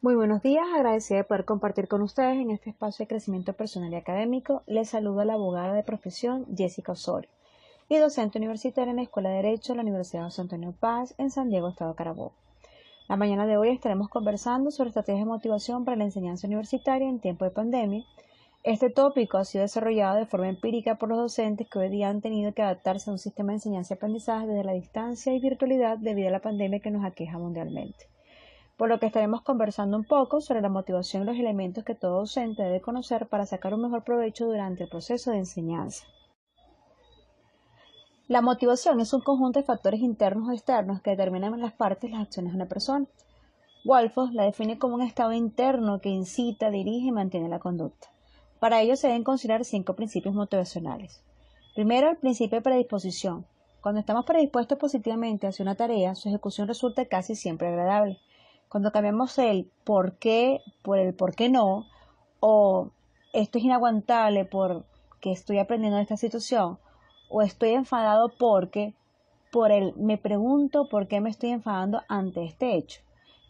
Muy buenos días, agradecida de poder compartir con ustedes en este espacio de crecimiento personal y académico. Les saluda la abogada de profesión Jessica Osorio y docente universitaria en la Escuela de Derecho de la Universidad José Antonio Paz en San Diego, Estado Carabobo. La mañana de hoy estaremos conversando sobre estrategias de motivación para la enseñanza universitaria en tiempo de pandemia. Este tópico ha sido desarrollado de forma empírica por los docentes que hoy día han tenido que adaptarse a un sistema de enseñanza y aprendizaje desde la distancia y virtualidad debido a la pandemia que nos aqueja mundialmente, por lo que estaremos conversando un poco sobre la motivación y los elementos que todo docente debe conocer para sacar un mejor provecho durante el proceso de enseñanza. La motivación es un conjunto de factores internos o externos que determinan en las partes las acciones de una persona. Wolfos la define como un estado interno que incita, dirige y mantiene la conducta. Para ello se deben considerar 5 principios motivacionales. Primero, el principio de predisposición. Cuando estamos predispuestos positivamente hacia una tarea, su ejecución resulta casi siempre agradable. Cuando cambiamos el por qué por el por qué no, o esto es inaguantable porque estoy aprendiendo de esta situación, o estoy enfadado porque, por el me pregunto por qué me estoy enfadando ante este hecho.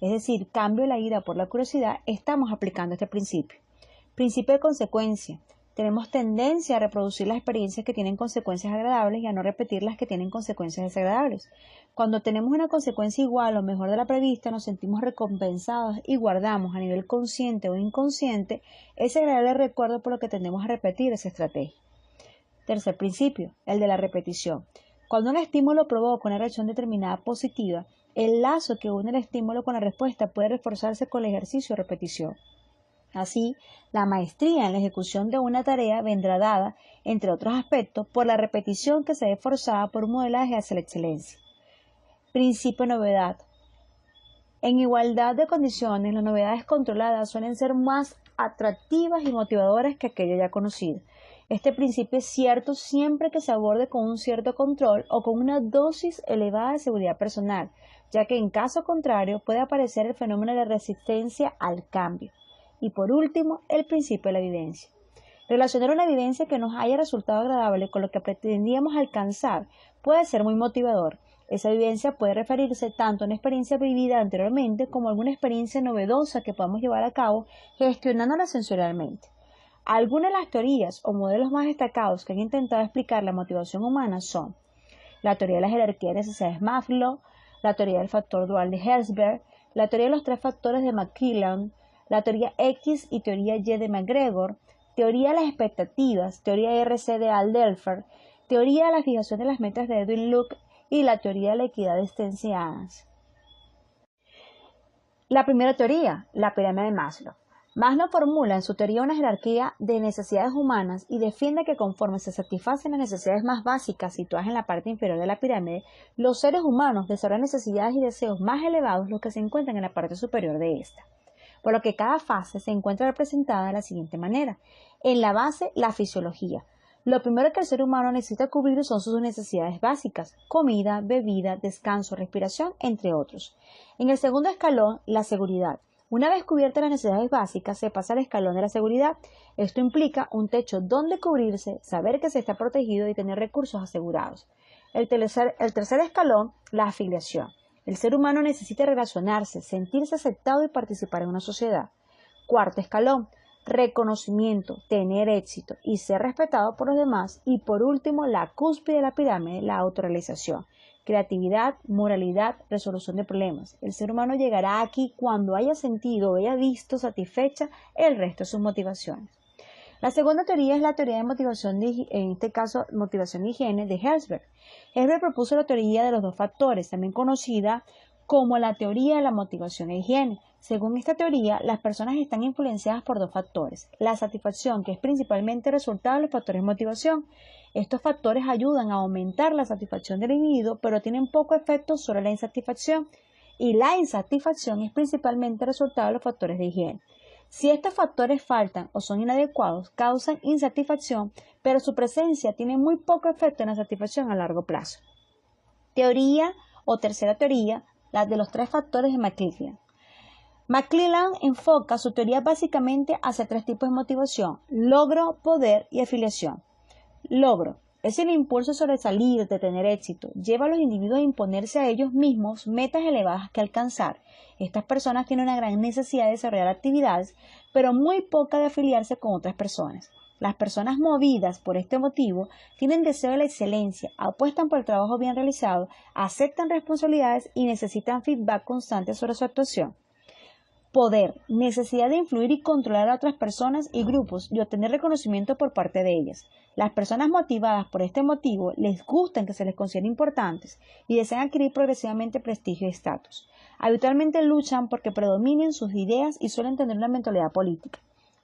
Es decir, cambio la ira por la curiosidad, estamos aplicando este principio. Principio de consecuencia. Tenemos tendencia a reproducir las experiencias que tienen consecuencias agradables y a no repetir las que tienen consecuencias desagradables. Cuando tenemos una consecuencia igual o mejor de la prevista, nos sentimos recompensados y guardamos a nivel consciente o inconsciente ese agradable recuerdo, por lo que tendemos a repetir esa estrategia. Tercer principio, el de la repetición. Cuando un estímulo provoca una reacción determinada positiva, el lazo que une el estímulo con la respuesta puede reforzarse con el ejercicio o repetición. Así, la maestría en la ejecución de una tarea vendrá dada, entre otros aspectos, por la repetición que se ve forzada por un modelaje hacia la excelencia. Principio de novedad. En igualdad de condiciones, las novedades controladas suelen ser más atractivas y motivadoras que aquello ya conocido. Este principio es cierto siempre que se aborde con un cierto control o con una dosis elevada de seguridad personal, ya que en caso contrario puede aparecer el fenómeno de resistencia al cambio. Y por último, el principio de la evidencia. Relacionar una evidencia que nos haya resultado agradable con lo que pretendíamos alcanzar puede ser muy motivador. Esa evidencia puede referirse tanto a una experiencia vivida anteriormente como a alguna experiencia novedosa que podamos llevar a cabo gestionándola sensorialmente. Algunas de las teorías o modelos más destacados que han intentado explicar la motivación humana son la teoría de la jerarquía de necesidades Maslow, la teoría del factor dual de Herzberg, la teoría de los 3 factores de McClelland, la teoría X y teoría Y de McGregor, teoría de las expectativas, teoría RC de Alderfer, teoría de la fijación de las metas de Edwin Luke y la teoría de la equidad de Stacey Adams. La primera teoría, la pirámide de Maslow. Maslow formula en su teoría una jerarquía de necesidades humanas y defiende que conforme se satisfacen las necesidades más básicas situadas en la parte inferior de la pirámide, los seres humanos desarrollan necesidades y deseos más elevados los que se encuentran en la parte superior de esta, por lo que cada fase se encuentra representada de la siguiente manera. En la base, la fisiología. Lo primero que el ser humano necesita cubrir son sus necesidades básicas: comida, bebida, descanso, respiración, entre otros. En el segundo escalón, la seguridad. Una vez cubiertas las necesidades básicas, se pasa al escalón de la seguridad. Esto implica un techo donde cubrirse, saber que se está protegido y tener recursos asegurados. El tercer escalón, la afiliación. El ser humano necesita relacionarse, sentirse aceptado y participar en una sociedad. Cuarto escalón, reconocimiento, tener éxito y ser respetado por los demás. Y por último, la cúspide de la pirámide, la autorrealización. Creatividad, moralidad, resolución de problemas. El ser humano llegará aquí cuando haya sentido o haya visto satisfecha el resto de sus motivaciones. La segunda teoría es la teoría de motivación, en este caso motivación de higiene, de Herzberg. Herzberg propuso la teoría de los 2 factores, también conocida como la teoría de la motivación e higiene. Según esta teoría, las personas están influenciadas por 2 factores: la satisfacción, que es principalmente resultado de los factores de motivación. Estos factores ayudan a aumentar la satisfacción del individuo, pero tienen poco efecto sobre la insatisfacción, y la insatisfacción es principalmente resultado de los factores de higiene. Si estos factores faltan o son inadecuados, causan insatisfacción, pero su presencia tiene muy poco efecto en la satisfacción a largo plazo. Teoría o tercera teoría, la de los 3 factores de McClelland. McClelland enfoca su teoría básicamente hacia 3 tipos de motivación: logro, poder y afiliación. Logro. Es el impulso a sobresalir, de tener éxito. Lleva a los individuos a imponerse a ellos mismos metas elevadas que alcanzar. Estas personas tienen una gran necesidad de desarrollar actividades, pero muy poca de afiliarse con otras personas. Las personas movidas por este motivo tienen deseo de la excelencia, apuestan por el trabajo bien realizado, aceptan responsabilidades y necesitan feedback constante sobre su actuación. Poder, necesidad de influir y controlar a otras personas y grupos y obtener reconocimiento por parte de ellas. Las personas motivadas por este motivo les gustan que se les considere importantes y desean adquirir progresivamente prestigio y estatus. Habitualmente luchan porque predominen sus ideas y suelen tener una mentalidad política.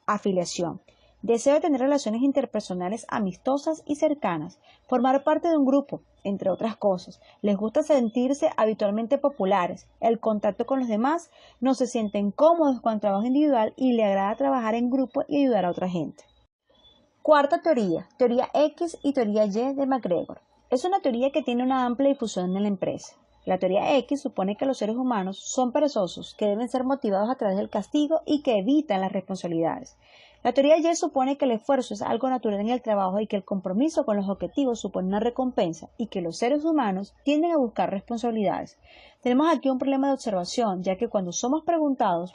Afiliación. Deseo de tener relaciones interpersonales amistosas y cercanas, formar parte de un grupo, entre otras cosas. Les gusta sentirse habitualmente populares, el contacto con los demás, no se sienten cómodos con el trabajo individual y le agrada trabajar en grupo y ayudar a otra gente. Cuarta teoría, teoría X y teoría Y de McGregor. Es una teoría que tiene una amplia difusión en la empresa. La teoría X supone que los seres humanos son perezosos, que deben ser motivados a través del castigo y que evitan las responsabilidades. La teoría Y supone que el esfuerzo es algo natural en el trabajo y que el compromiso con los objetivos supone una recompensa y que los seres humanos tienden a buscar responsabilidades. Tenemos aquí un problema de observación, ya que cuando somos preguntados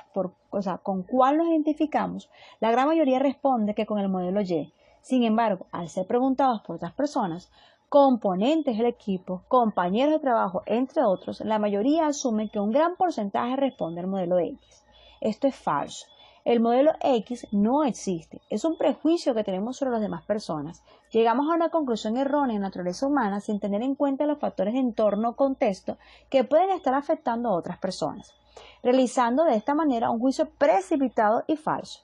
con cuál nos identificamos, la gran mayoría responde que con el modelo Y. Sin embargo, al ser preguntados por otras personas, componentes del equipo, compañeros de trabajo, entre otros, la mayoría asume que un gran porcentaje responde al modelo X. Esto es falso. El modelo X no existe, es un prejuicio que tenemos sobre las demás personas. Llegamos a una conclusión errónea en la naturaleza humana sin tener en cuenta los factores de entorno o contexto que pueden estar afectando a otras personas, realizando de esta manera un juicio precipitado y falso.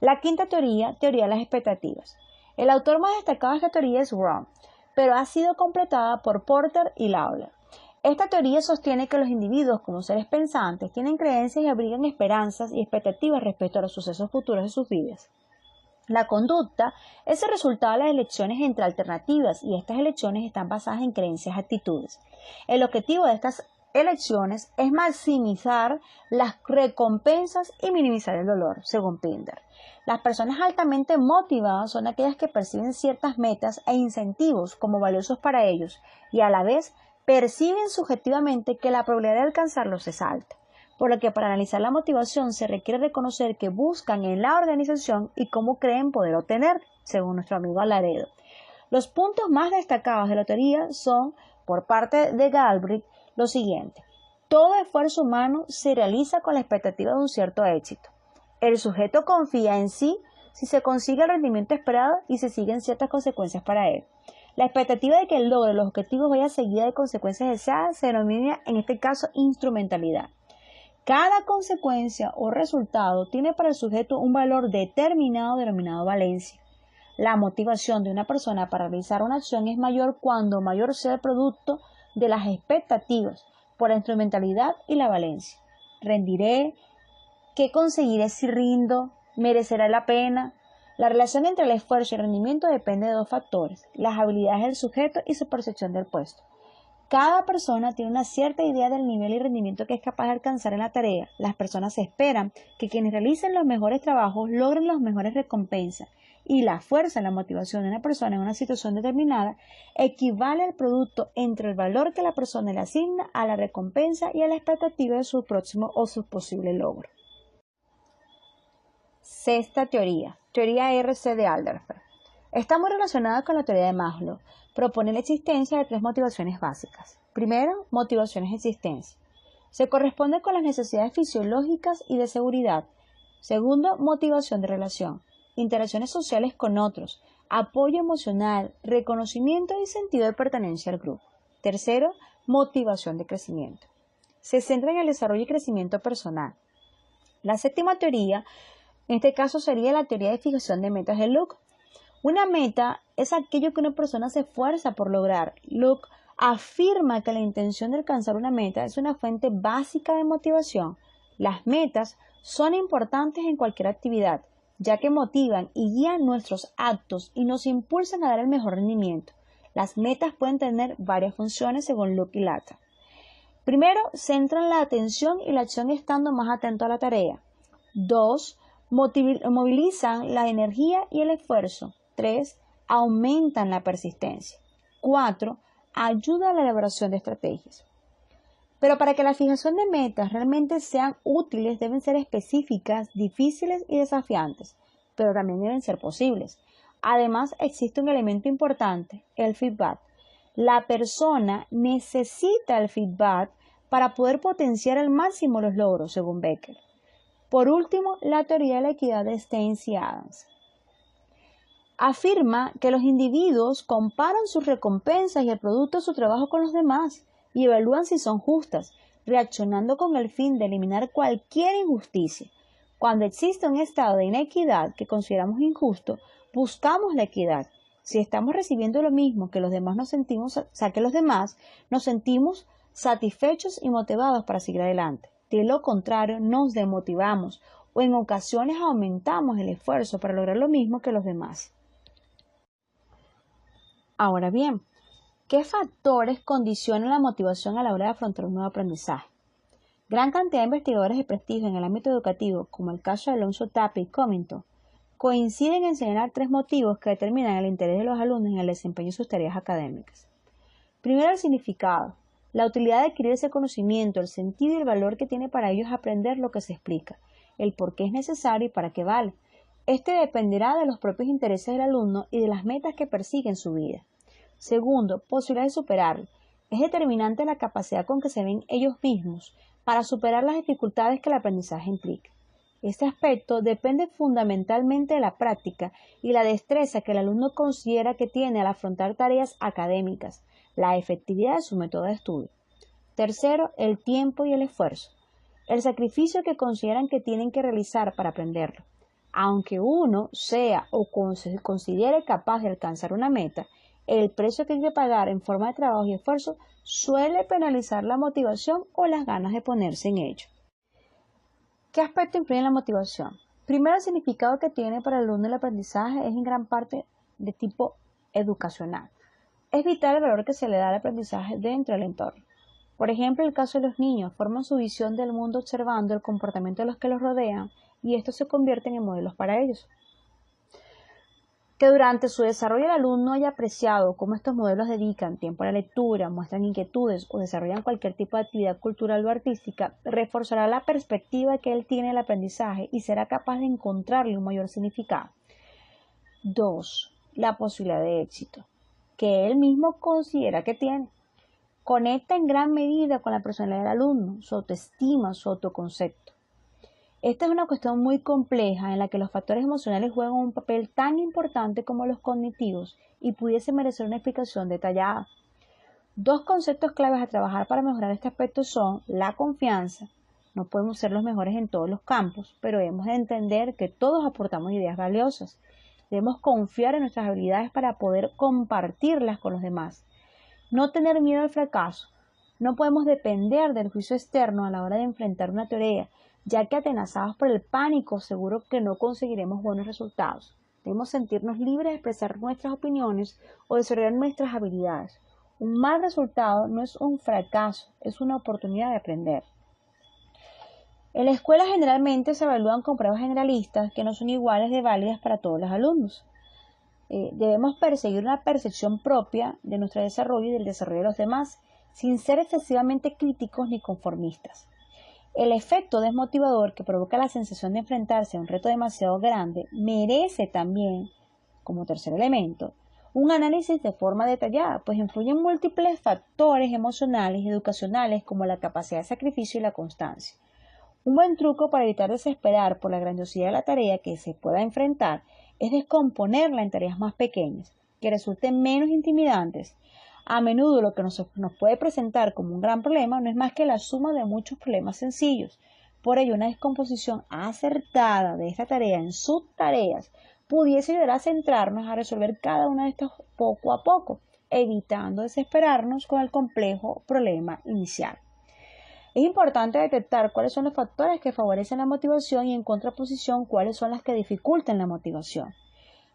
La quinta teoría, teoría de las expectativas. El autor más destacado de esta teoría es Ron, pero ha sido completada por Porter y Lawler. Esta teoría sostiene que los individuos, como seres pensantes, tienen creencias y abrigan esperanzas y expectativas respecto a los sucesos futuros de sus vidas. La conducta es el resultado de las elecciones entre alternativas y estas elecciones están basadas en creencias y actitudes. El objetivo de estas elecciones es maximizar las recompensas y minimizar el dolor, según Pinder. Las personas altamente motivadas son aquellas que perciben ciertas metas e incentivos como valiosos para ellos y a la vez perciben subjetivamente que la probabilidad de alcanzarlos es alta, por lo que para analizar la motivación se requiere reconocer qué buscan en la organización y cómo creen poder obtener, según nuestro amigo Laredo. Los puntos más destacados de la teoría son, por parte de Galbraith, lo siguiente. Todo esfuerzo humano se realiza con la expectativa de un cierto éxito. El sujeto confía en sí si se consigue el rendimiento esperado y se siguen ciertas consecuencias para él. La expectativa de que el logro de los objetivos vaya seguida de consecuencias deseadas se denomina en este caso instrumentalidad. Cada consecuencia o resultado tiene para el sujeto un valor determinado denominado valencia. La motivación de una persona para realizar una acción es mayor cuando mayor sea el producto de las expectativas por la instrumentalidad y la valencia. Rendiré, ¿qué conseguiré si rindo? ¿Merecerá la pena? La relación entre el esfuerzo y el rendimiento depende de dos factores, las habilidades del sujeto y su percepción del puesto. Cada persona tiene una cierta idea del nivel y rendimiento que es capaz de alcanzar en la tarea. Las personas esperan que quienes realicen los mejores trabajos logren las mejores recompensas y la fuerza y la motivación de una persona en una situación determinada equivale al producto entre el valor que la persona le asigna a la recompensa y a la expectativa de su próximo o su posible logro. Sexta teoría, teoría RC de Alderfer. Está muy relacionada con la teoría de Maslow. Propone la existencia de tres motivaciones básicas. Primero, motivaciones de existencia. Se corresponde con las necesidades fisiológicas y de seguridad. Segundo, motivación de relación. Interacciones sociales con otros, apoyo emocional, reconocimiento y sentido de pertenencia al grupo. Tercero, motivación de crecimiento. Se centra en el desarrollo y crecimiento personal. La séptima teoría, en este caso sería la teoría de fijación de metas de Luke. Una meta es aquello que una persona se esfuerza por lograr. Luke afirma que la intención de alcanzar una meta es una fuente básica de motivación. Las metas son importantes en cualquier actividad, ya que motivan y guían nuestros actos y nos impulsan a dar el mejor rendimiento. Las metas pueden tener varias funciones según Luke y Lata. Primero, centran la atención y la acción estando más atento a la tarea. 2. Movilizan la energía y el esfuerzo. 3. aumentan la persistencia. 4. Ayuda a la elaboración de estrategias. Pero para que la fijación de metas realmente sean útiles, deben ser específicas, difíciles y desafiantes, pero también deben ser posibles. Además, existe un elemento importante, el feedback. La persona necesita el feedback para poder potenciar al máximo los logros, según Becker. Por último, la teoría de la equidad de Steins y Adams afirma que los individuos comparan sus recompensas y el producto de su trabajo con los demás y evalúan si son justas, reaccionando con el fin de eliminar cualquier injusticia. Cuando existe un estado de inequidad que consideramos injusto, buscamos la equidad. Si estamos recibiendo lo mismo que los demás nos sentimos satisfechos y motivados para seguir adelante. De lo contrario, nos desmotivamos o en ocasiones aumentamos el esfuerzo para lograr lo mismo que los demás. Ahora bien, ¿qué factores condicionan la motivación a la hora de afrontar un nuevo aprendizaje? Gran cantidad de investigadores de prestigio en el ámbito educativo, como el caso de Alonso Tapia y Covington, coinciden en señalar 3 motivos que determinan el interés de los alumnos en el desempeño de sus tareas académicas. Primero, el significado, la utilidad de adquirir ese conocimiento, el sentido y el valor que tiene para ellos aprender lo que se explica, el por qué es necesario y para qué vale. Este dependerá de los propios intereses del alumno y de las metas que persigue en su vida. Segundo, posibilidad de superarlo. Es determinante la capacidad con que se ven ellos mismos para superar las dificultades que el aprendizaje implica. Este aspecto depende fundamentalmente de la práctica y la destreza que el alumno considera que tiene al afrontar tareas académicas, la efectividad de su método de estudio. Tercero, el tiempo y el esfuerzo, el sacrificio que consideran que tienen que realizar para aprenderlo. Aunque uno sea o se considere capaz de alcanzar una meta, el precio que hay que pagar en forma de trabajo y esfuerzo suele penalizar la motivación o las ganas de ponerse en ello. ¿Qué aspecto influye en la motivación? Primero, el significado que tiene para el alumno el aprendizaje es en gran parte de tipo educacional. Es vital el valor que se le da al aprendizaje dentro del entorno. Por ejemplo, en el caso de los niños, forman su visión del mundo observando el comportamiento de los que los rodean y estos se convierten en modelos para ellos. Que durante su desarrollo el alumno haya apreciado cómo estos modelos dedican tiempo a la lectura, muestran inquietudes o desarrollan cualquier tipo de actividad cultural o artística, reforzará la perspectiva que él tiene del aprendizaje y será capaz de encontrarle un mayor significado. 2. La posibilidad de éxito, que él mismo considera que tiene. Conecta en gran medida con la personalidad del alumno, su autoestima, su autoconcepto. Esta es una cuestión muy compleja en la que los factores emocionales juegan un papel tan importante como los cognitivos y pudiese merecer una explicación detallada. 2 conceptos claves a trabajar para mejorar este aspecto son la confianza. No podemos ser los mejores en todos los campos, pero debemos entender que todos aportamos ideas valiosas. Debemos confiar en nuestras habilidades para poder compartirlas con los demás. No tener miedo al fracaso. No podemos depender del juicio externo a la hora de enfrentar una tarea, ya que atenazados por el pánico seguro que no conseguiremos buenos resultados. Debemos sentirnos libres de expresar nuestras opiniones o desarrollar nuestras habilidades. Un mal resultado no es un fracaso, es una oportunidad de aprender. En la escuela generalmente se evalúan con pruebas generalistas que no son iguales de válidas para todos los alumnos. Debemos perseguir una percepción propia de nuestro desarrollo y del desarrollo de los demás, sin ser excesivamente críticos ni conformistas. El efecto desmotivador que provoca la sensación de enfrentarse a un reto demasiado grande merece también, como tercer elemento, un análisis de forma detallada, pues influyen múltiples factores emocionales y educacionales como la capacidad de sacrificio y la constancia. Un buen truco para evitar desesperar por la grandiosidad de la tarea que se pueda enfrentar es descomponerla en tareas más pequeñas, que resulten menos intimidantes. A menudo lo que nos puede presentar como un gran problema no es más que la suma de muchos problemas sencillos. Por ello, una descomposición acertada de esta tarea en subtareas pudiese ayudar a centrarnos a resolver cada una de estas poco a poco, evitando desesperarnos con el complejo problema inicial. Es importante detectar cuáles son los factores que favorecen la motivación y en contraposición cuáles son las que dificultan la motivación.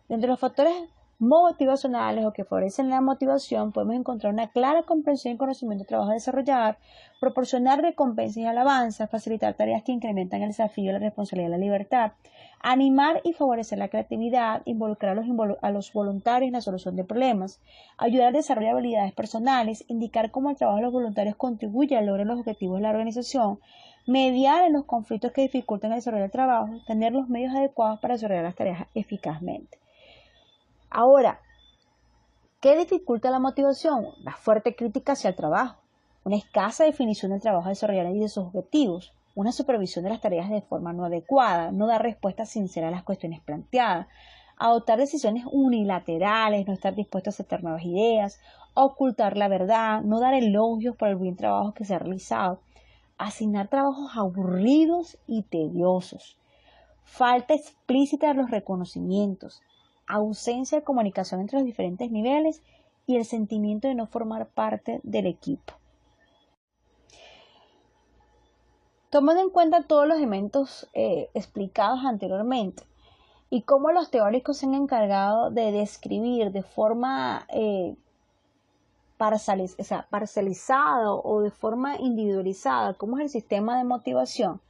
Entre los factores motivacionales o que favorecen la motivación, podemos encontrar una clara comprensión y conocimiento del trabajo a desarrollar, proporcionar recompensas y alabanzas, facilitar tareas que incrementan el desafío, la responsabilidad y la libertad, animar y favorecer la creatividad, involucrar a los voluntarios en la solución de problemas, ayudar al desarrollo de habilidades personales, indicar cómo el trabajo de los voluntarios contribuye al logro de los objetivos de la organización, mediar en los conflictos que dificultan el desarrollo del trabajo, tener los medios adecuados para desarrollar las tareas eficazmente. Ahora, ¿qué dificulta la motivación? La fuerte crítica hacia el trabajo, una escasa definición del trabajo a desarrollar y de sus objetivos, una supervisión de las tareas de forma no adecuada, no dar respuestas sinceras a las cuestiones planteadas, adoptar decisiones unilaterales, no estar dispuesto a aceptar nuevas ideas, ocultar la verdad, no dar elogios por el buen trabajo que se ha realizado, asignar trabajos aburridos y tediosos, falta explícita de los reconocimientos, ausencia de comunicación entre los diferentes niveles y el sentimiento de no formar parte del equipo. Tomando en cuenta todos los elementos explicados anteriormente y cómo los teóricos se han encargado de describir de forma parcializada o de forma individualizada cómo es el sistema de motivación,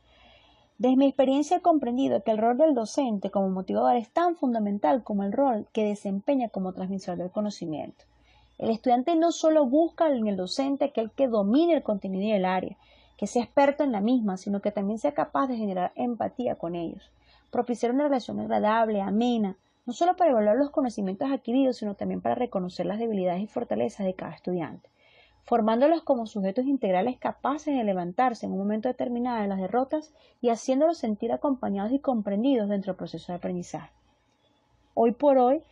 desde mi experiencia he comprendido que el rol del docente como motivador es tan fundamental como el rol que desempeña como transmisor del conocimiento. El estudiante no solo busca en el docente aquel que domine el contenido y el área, que sea experto en la misma, sino que también sea capaz de generar empatía con ellos, propiciar una relación agradable, amena, no solo para evaluar los conocimientos adquiridos, sino también para reconocer las debilidades y fortalezas de cada estudiante, formándolos como sujetos integrales capaces de levantarse en un momento determinado de las derrotas y haciéndolos sentir acompañados y comprendidos dentro del proceso de aprendizaje. Hoy por hoy,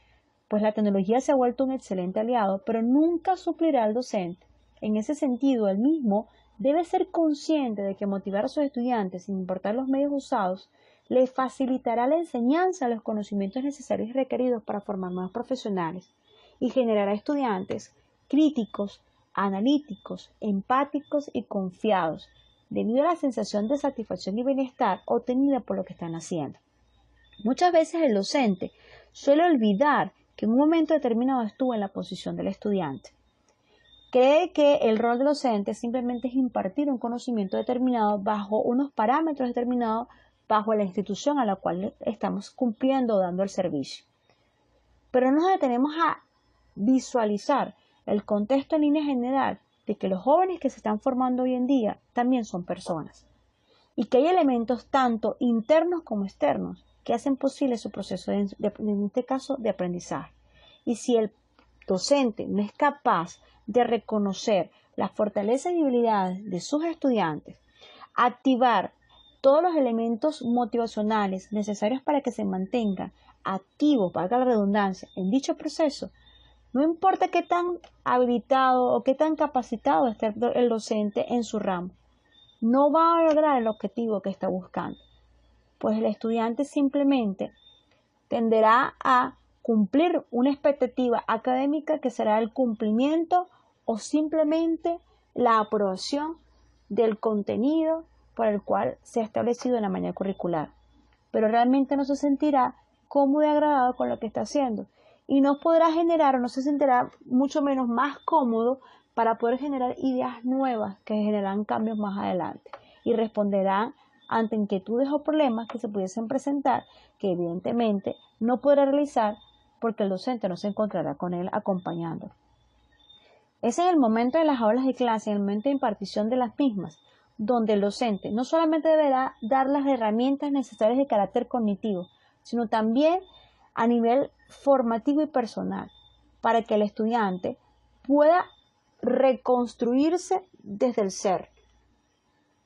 pues la tecnología se ha vuelto un excelente aliado, pero nunca suplirá al docente. En ese sentido, él mismo debe ser consciente de que motivar a sus estudiantes, sin importar los medios usados, le facilitará la enseñanza de los conocimientos necesarios y requeridos para formar nuevos profesionales y generará estudiantes críticos, analíticos, empáticos y confiados, debido a la sensación de satisfacción y bienestar obtenida por lo que están haciendo. Muchas veces el docente suele olvidar que en un momento determinado estuvo en la posición del estudiante. Cree que el rol del docente simplemente es impartir un conocimiento determinado bajo unos parámetros determinados bajo la institución a la cual estamos cumpliendo o dando el servicio. Pero no nos detenemos a visualizar el contexto en línea general de que los jóvenes que se están formando hoy en día también son personas y que hay elementos tanto internos como externos que hacen posible su proceso en este caso de aprendizaje. Y si el docente no es capaz de reconocer las fortalezas y debilidades de sus estudiantes, activar todos los elementos motivacionales necesarios para que se mantengan activos, valga la redundancia, en dicho proceso, no importa qué tan habilitado o qué tan capacitado esté el docente en su ramo, no va a lograr el objetivo que está buscando, pues el estudiante simplemente tenderá a cumplir una expectativa académica que será el cumplimiento o simplemente la aprobación del contenido por el cual se ha establecido en la manera curricular, pero realmente no se sentirá cómodo y agradado con lo que está haciendo y no podrá generar o no se sentirá mucho menos más cómodo para poder generar ideas nuevas que generarán cambios más adelante y responderán ante inquietudes o problemas que se pudiesen presentar que evidentemente no podrá realizar porque el docente no se encontrará con él acompañándolo. Es en el momento de las aulas de clase, en el momento de impartición de las mismas, donde el docente no solamente deberá dar las herramientas necesarias de carácter cognitivo, sino también a nivel formativo y personal, para que el estudiante pueda reconstruirse desde el ser,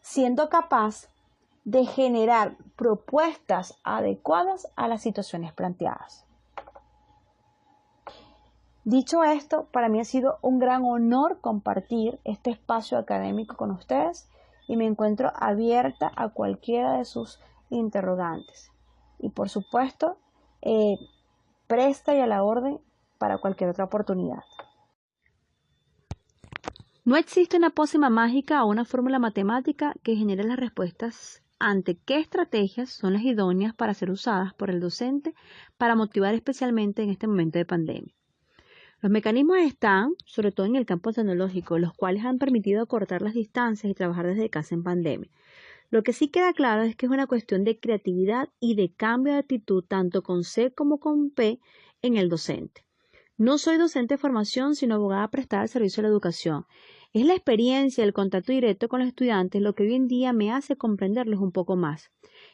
siendo capaz de generar propuestas adecuadas a las situaciones planteadas. Dicho esto, para mí ha sido un gran honor compartir este espacio académico con ustedes y me encuentro abierta a cualquiera de sus interrogantes. Y por supuesto, presta y a la orden para cualquier otra oportunidad. No existe una pócima mágica o una fórmula matemática que genere las respuestas ante qué estrategias son las idóneas para ser usadas por el docente para motivar especialmente en este momento de pandemia. Los mecanismos están, sobre todo en el campo tecnológico, los cuales han permitido acortar las distancias y trabajar desde casa en pandemia. Lo que sí queda claro es que es una cuestión de creatividad y de cambio de actitud tanto con C como con P en el docente. No soy docente de formación, sino abogada prestada al servicio de la educación. Es la experiencia, el contacto directo con los estudiantes lo que hoy en día me hace comprenderlos un poco más.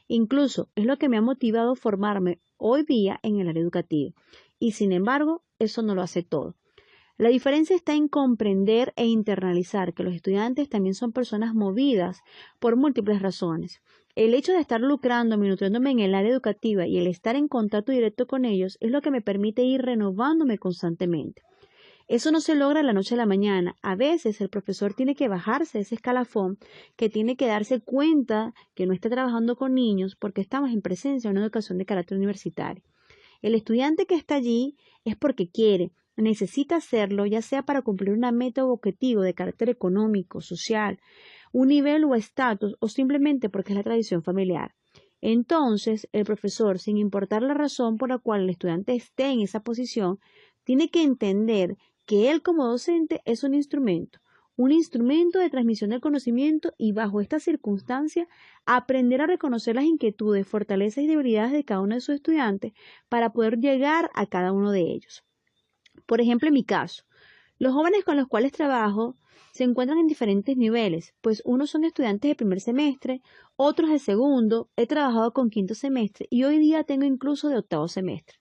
Incluso es lo que me ha motivado a formarme hoy día en el área educativa. Y sin embargo, eso no lo hace todo. La diferencia está en comprender e internalizar que los estudiantes también son personas movidas por múltiples razones. El hecho de estar lucrándome y nutriéndome en el área educativa y el estar en contacto directo con ellos es lo que me permite ir renovándome constantemente. Eso no se logra de la noche a la mañana. A veces el profesor tiene que bajarse de ese escalafón, que tiene que darse cuenta que no está trabajando con niños porque estamos en presencia de una educación de carácter universitario. El estudiante que está allí es porque quiere, necesita hacerlo, ya sea para cumplir una meta o objetivo de carácter económico, social, un nivel o estatus, o simplemente porque es la tradición familiar. Entonces, el profesor, sin importar la razón por la cual el estudiante esté en esa posición, tiene que entender que él como docente es un instrumento de transmisión del conocimiento y bajo esta circunstancia aprender a reconocer las inquietudes, fortalezas y debilidades de cada uno de sus estudiantes para poder llegar a cada uno de ellos. Por ejemplo, en mi caso, los jóvenes con los cuales trabajo se encuentran en diferentes niveles, pues unos son estudiantes de primer semestre, otros de segundo, he trabajado con quinto semestre y hoy día tengo incluso de octavo semestre.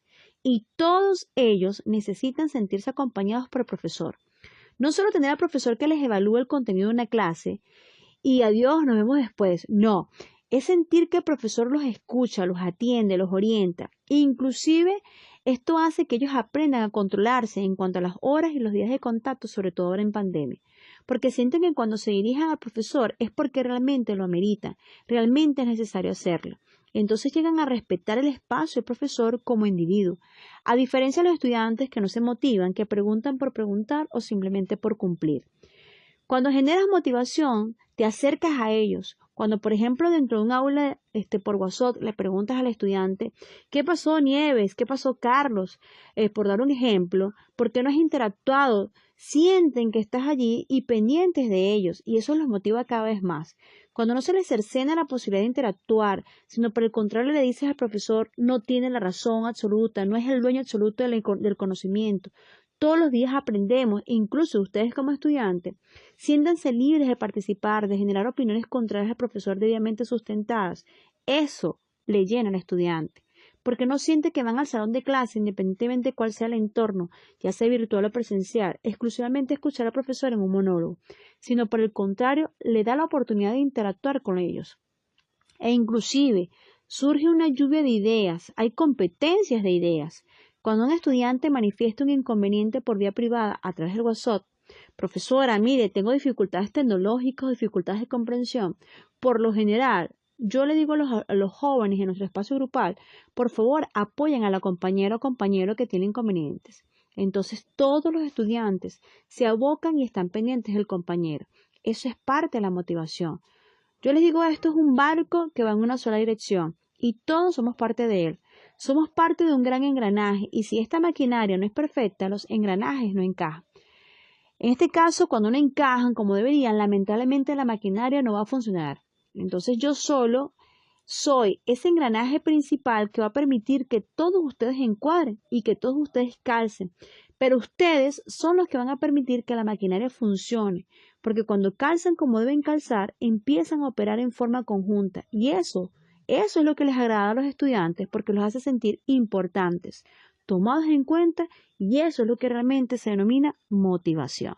Y todos ellos necesitan sentirse acompañados por el profesor. No solo tener al profesor que les evalúe el contenido de una clase y adiós, nos vemos después. No, es sentir que el profesor los escucha, los atiende, los orienta. Inclusive, esto hace que ellos aprendan a controlarse en cuanto a las horas y los días de contacto, sobre todo ahora en pandemia. Porque sienten que cuando se dirijan al profesor es porque realmente lo ameritan, realmente es necesario hacerlo. Entonces llegan a respetar el espacio del profesor como individuo, a diferencia de los estudiantes que no se motivan, que preguntan por preguntar o simplemente por cumplir. Cuando generas motivación, te acercas a ellos. Cuando, por ejemplo, dentro de un aula por WhatsApp le preguntas al estudiante, ¿qué pasó Nieves? ¿Qué pasó Carlos? Por dar un ejemplo, ¿por qué no has interactuado? Sienten que estás allí y pendientes de ellos y eso los motiva cada vez más. Cuando no se les cercena la posibilidad de interactuar, sino por el contrario le dices al profesor, no tiene la razón absoluta, no es el dueño absoluto del conocimiento. Todos los días aprendemos, incluso ustedes como estudiantes, siéntanse libres de participar, de generar opiniones contrarias al profesor debidamente sustentadas. Eso le llena al estudiante, porque no siente que van al salón de clase, independientemente de cuál sea el entorno, ya sea virtual o presencial, exclusivamente a escuchar al profesor en un monólogo, sino por el contrario, le da la oportunidad de interactuar con ellos. E inclusive, surge una lluvia de ideas, hay competencias de ideas. Cuando un estudiante manifiesta un inconveniente por vía privada a través del WhatsApp, profesora, mire, tengo dificultades tecnológicas, dificultades de comprensión. Por lo general, yo le digo a los jóvenes en nuestro espacio grupal, por favor, apoyen a la compañera o compañero que tiene inconvenientes. Entonces, todos los estudiantes se abocan y están pendientes del compañero. Eso es parte de la motivación. Yo les digo, esto es un barco que va en una sola dirección y todos somos parte de él. Somos parte de un gran engranaje y si esta maquinaria no es perfecta, los engranajes no encajan. En este caso, cuando no encajan como deberían, lamentablemente la maquinaria no va a funcionar. Entonces yo solo soy ese engranaje principal que va a permitir que todos ustedes encuadren y que todos ustedes calcen. Pero ustedes son los que van a permitir que la maquinaria funcione, porque cuando calzan como deben calzar, empiezan a operar en forma conjunta y eso es lo que les agrada a los estudiantes porque los hace sentir importantes, tomados en cuenta y eso es lo que realmente se denomina motivación.